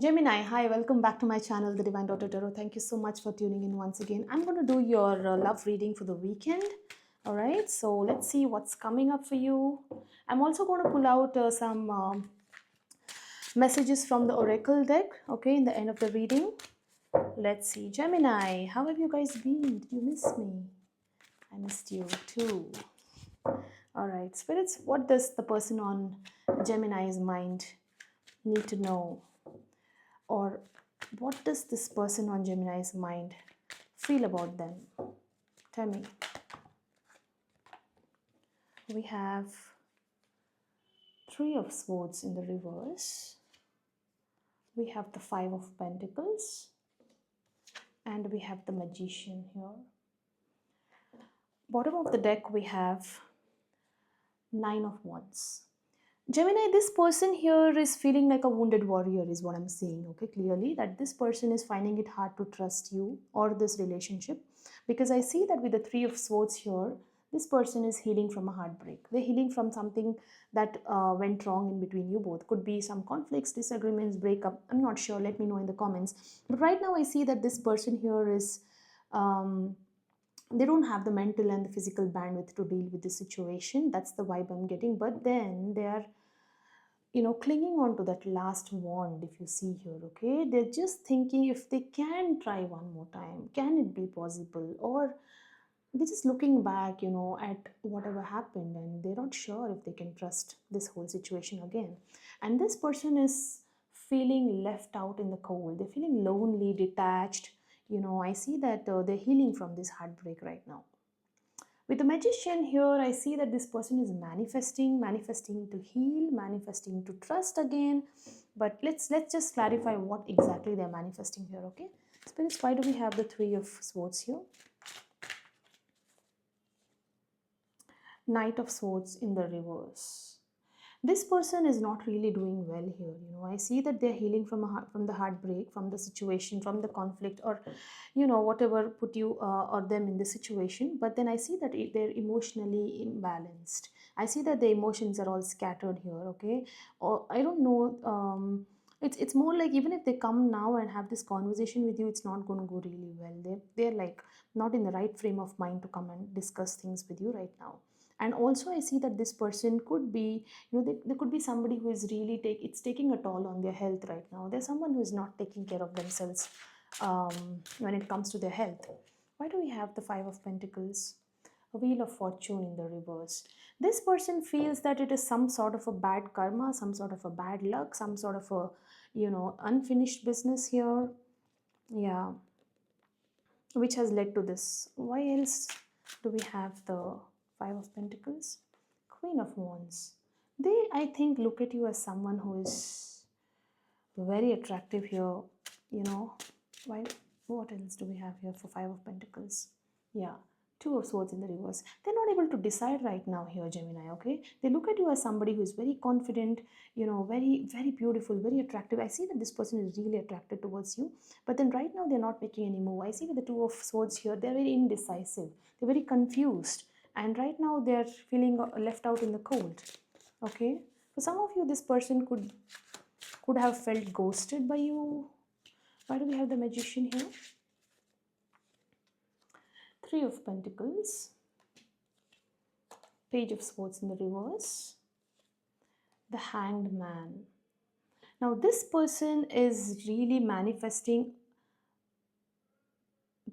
Gemini, hi, welcome back to my channel, The Divine Daughter Tarot. Thank you so much for tuning in once again. I'm going to do your love reading for the weekend. All right, so let's see what's coming up for you. I'm also going to pull out some messages from the Oracle deck, okay, in the end of the reading. Let's see. Gemini, how have you guys been? Did you miss me? I missed you too. All right, spirits, what does the person on Gemini's mind need to know? Or what does this person on Gemini's mind feel about them? Tell me. We have Three of Swords in the reverse. We have the Five of Pentacles. And we have the Magician here. Bottom of the deck we have Nine of Wands. Gemini, this person here is feeling like a wounded warrior, is what I'm saying, okay, clearly, that this person is finding it hard to trust you or this relationship, because I see that with the Three of Swords here, this person is healing from a heartbreak. They're healing from something that went wrong in between you both. Could be some conflicts, disagreements, breakup. I'm not sure. Let me know in the comments. But right now, I see that this person here is. They don't have the mental and the physical bandwidth to deal with the situation. That's the vibe I'm getting. But then they are clinging on to that last wand. If you see here, okay, they're just thinking if they can try one more time, can it be possible? Or they're just looking back, at whatever happened, and they're not sure if they can trust this whole situation again. And this person is feeling left out in the cold. They're feeling lonely, detached. I see that they're healing from this heartbreak right now. With the Magician here, I see that this person is manifesting to heal, manifesting to trust again. But let's just clarify what exactly they're manifesting here, okay? Spirits, why do we have the Three of Swords here? Knight of Swords in the reverse. This person is not really doing well here. I see that they're healing from the heartbreak, from the situation, from the conflict, or whatever put you or them in the situation. But then I see that they're emotionally imbalanced. I see that the emotions are all scattered here, okay? Or I don't know, it's more like even if they come now and have this conversation with you, it's not going to go really well. They're like not in the right frame of mind to come and discuss things with you right now. And also I see that this person could be, there could be somebody who is really it's taking a toll on their health right now. There's someone who is not taking care of themselves when it comes to their health. Why do we have the Five of Pentacles? A Wheel of Fortune in the reverse. This person feels that it is some sort of a bad karma, some sort of a bad luck, some sort of a unfinished business here. Yeah, which has led to this. Why else do we have the Five of Pentacles? Queen of Wands. They, I think, look at you as someone who is very attractive here. Why? What else do we have here for Five of Pentacles? Yeah, Two of Swords in the reverse. They're not able to decide right now here, Gemini, okay? They look at you as somebody who is very confident, very, very beautiful, very attractive. I see that this person is really attracted towards you, but then right now they're not making any move. I see with the Two of Swords here, they're very indecisive, they're very confused, and right now they're feeling left out in the cold, okay? For some of you, this person could have felt ghosted by you. Why do we have the Magician here? Three of Pentacles, Page of Swords in the reverse, the Hanged Man. Now this person is really manifesting.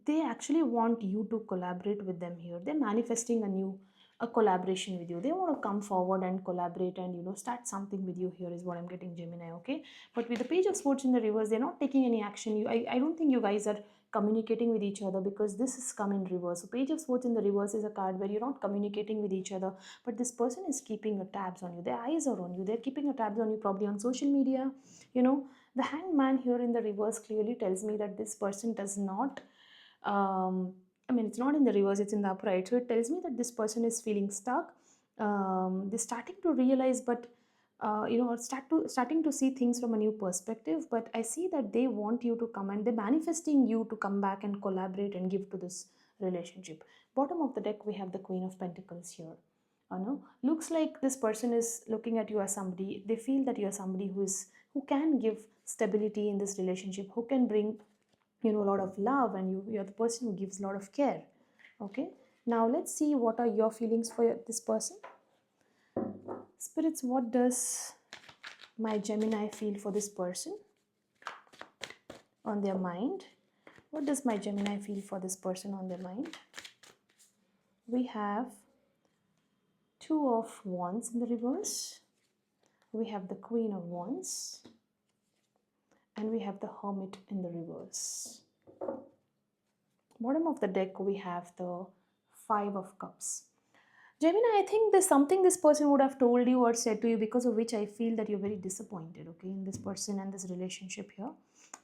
They actually want you to collaborate with them here. They're manifesting a collaboration with you. They want to come forward and collaborate and start something with you here, is what I'm getting, Gemini, okay? But with the Page of Swords in the reverse, they're not taking any action. I don't think you guys are communicating with each other, because this is come in reverse. So Page of Swords in the reverse is a card where you're not communicating with each other, but this person is keeping a tabs on you. Their eyes are on you. They're keeping a tabs on you, probably on social media. The Hanged Man here in the reverse clearly tells me that this person does not I mean, it's not in the reverse, it's in the upright. So it tells me that this person is feeling stuck. They're starting to realize, but or starting to see things from a new perspective. But I see that they want you to come, and they're manifesting you to come back and collaborate and give to this relationship. Bottom of the deck, we have the Queen of Pentacles here. Looks like this person is looking at you as somebody. They feel that you are somebody who can give stability in this relationship, who can bring, a lot of love, and you're the person who gives a lot of care. Okay, now let's see what are your feelings for this person. Spirits, what does my Gemini feel for this person on their mind? What does my Gemini feel for this person on their mind? We have Two of Wands in the reverse. We have the Queen of Wands. And we have the Hermit in the reverse. Bottom of the deck, we have the Five of Cups. Gemini, I think there's something this person would have told you or said to you, because of which I feel that you're very disappointed, okay, in this person and this relationship here.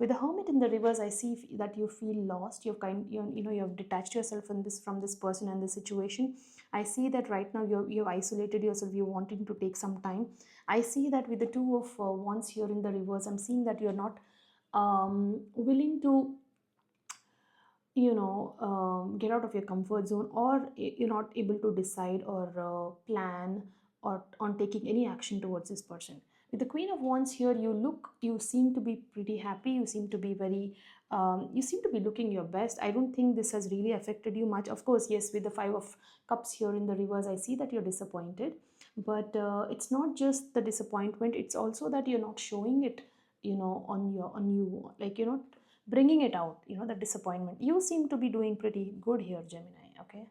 With the Hermit in the reverse, I see that you feel lost. You have detached yourself from this person and this situation. I see that right now you've isolated yourself. You're wanting to take some time. I see that with the Two of Wands here in the reverse, I'm seeing that you're not willing to get out of your comfort zone, or you're not able to decide or plan or on taking any action towards this person. With the Queen of Wands here, you seem to be pretty happy. You seem to be very you seem to be looking your best. I don't think this has really affected you much. Of course, yes, with the Five of Cups here in the reverse, I see that you're disappointed, but it's not just the disappointment, it's also that you're not showing it, on you, like you're not bringing it out, the disappointment. You seem to be doing pretty good here, Gemini. Okay,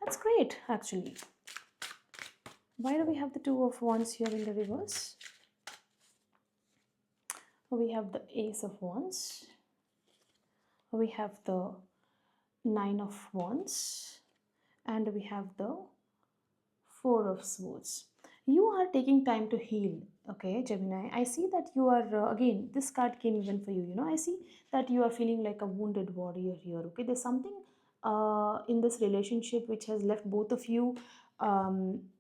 that's great, actually. Why do we have the Two of Wands here in the reverse? We have the Ace of Wands. We have the Nine of Wands. And we have the Four of Swords. You are taking time to heal, okay, Gemini. I see that you are, again, this card came even for you. I see that you are feeling like a wounded warrior here, okay. There's something in this relationship which has left both of you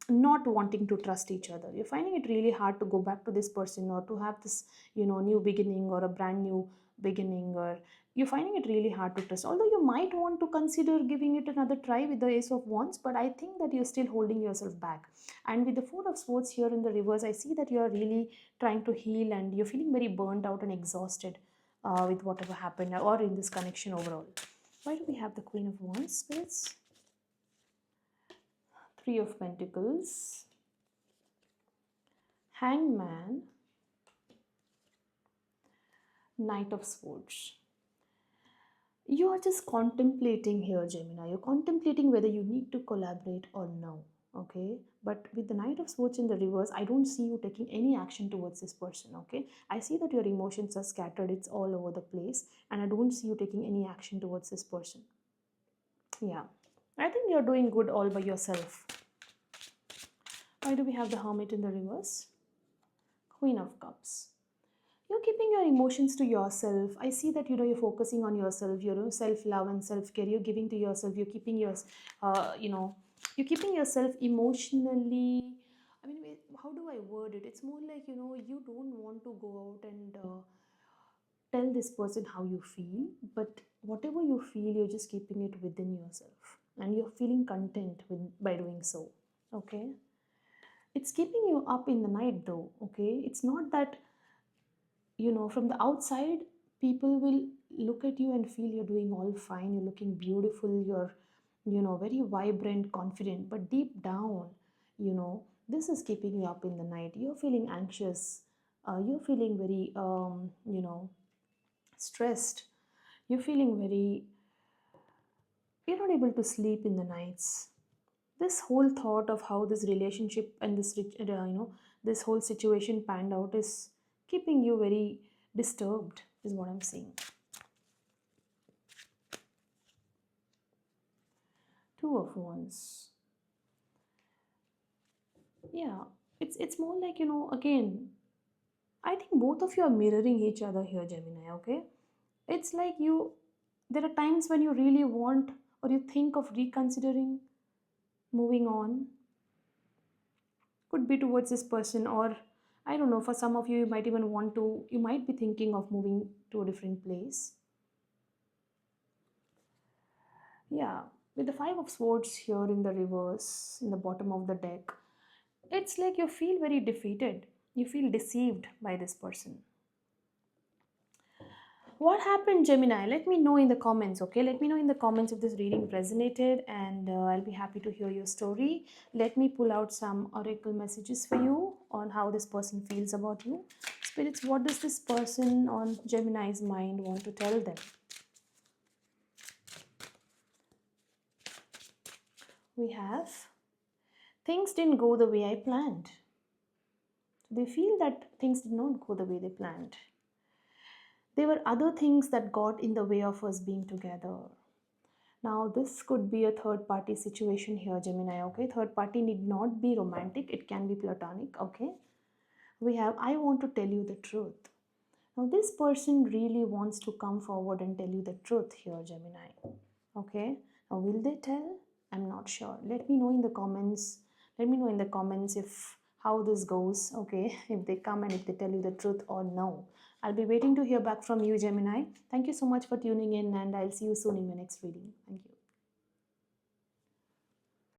not wanting to trust each other. You're finding it really hard to go back to this person, or to have this, new beginning, or a brand new beginning, or you're finding it really hard to trust, although you might want to consider giving it another try with the Ace of Wands, but I think that you're still holding yourself back. And with the Four of Swords here in the reverse, I see that you're really trying to heal, and you're feeling very burnt out and exhausted with whatever happened, or in this connection overall. Why do we have the Queen of Wands, spirits? Three of Pentacles, Hangman, Knight of Swords. You are just contemplating here, Gemini. You're contemplating whether you need to collaborate or no. Okay, but with the Knight of Swords in the reverse, I don't see you taking any action towards this person. Okay, I see that your emotions are scattered, it's all over the place, and I don't see you taking any action towards this person. Yeah, I think you're doing good all by yourself. Why do we have the Hermit in the reverse? Queen of Cups. You're keeping your emotions to yourself. I see that you're focusing on yourself, your self-love and self-care. You're giving to yourself. You're keeping you're keeping yourself emotionally. I mean, how do I word it? It's more like, you don't want to go out and tell this person how you feel, but whatever you feel, you're just keeping it within yourself, and you're feeling content by doing so. Okay, it's keeping you up in the night, though. Okay, it's not that, from the outside, people will look at you and feel you're doing all fine, you're looking beautiful, you're, very vibrant, confident, but deep down, this is keeping you up in the night. You're feeling anxious, you're feeling very, stressed, you're feeling very, you're not able to sleep in the nights. This whole thought of how this relationship and this whole situation panned out is keeping you very disturbed, is what I'm saying. Two of Wands. Yeah, it's more like, again, I think both of you are mirroring each other here, Gemini. Okay, it's like there are times when you really want, or you think of reconsidering moving on. Could be towards this person, or I don't know, for some of you, you might be thinking of moving to a different place. Yeah, with the Five of Swords here in the reverse, in the bottom of the deck, it's like you feel very defeated. You feel deceived by this person. What happened, Gemini? Let me know in the comments, okay? Let me know in the comments if this reading resonated, and I'll be happy to hear your story. Let me pull out some oracle messages for you on how this person feels about you. Spirits, what does this person on Gemini's mind want to tell them? We have things didn't go the way I planned. They feel that things did not go the way they planned. There were other things that got in the way of us being together. Now, this could be a third party situation here, Gemini, okay? Third party need not be romantic, it can be platonic, okay? We have, I want to tell you the truth. Now, this person really wants to come forward and tell you the truth here, Gemini, okay? Now, will they tell? I'm not sure. Let me know in the comments. Let me know in the comments if how this goes, okay? If they come and if they tell you the truth or no. I'll be waiting to hear back from you, Gemini. Thank you so much for tuning in, and I'll see you soon in my next reading. Thank you.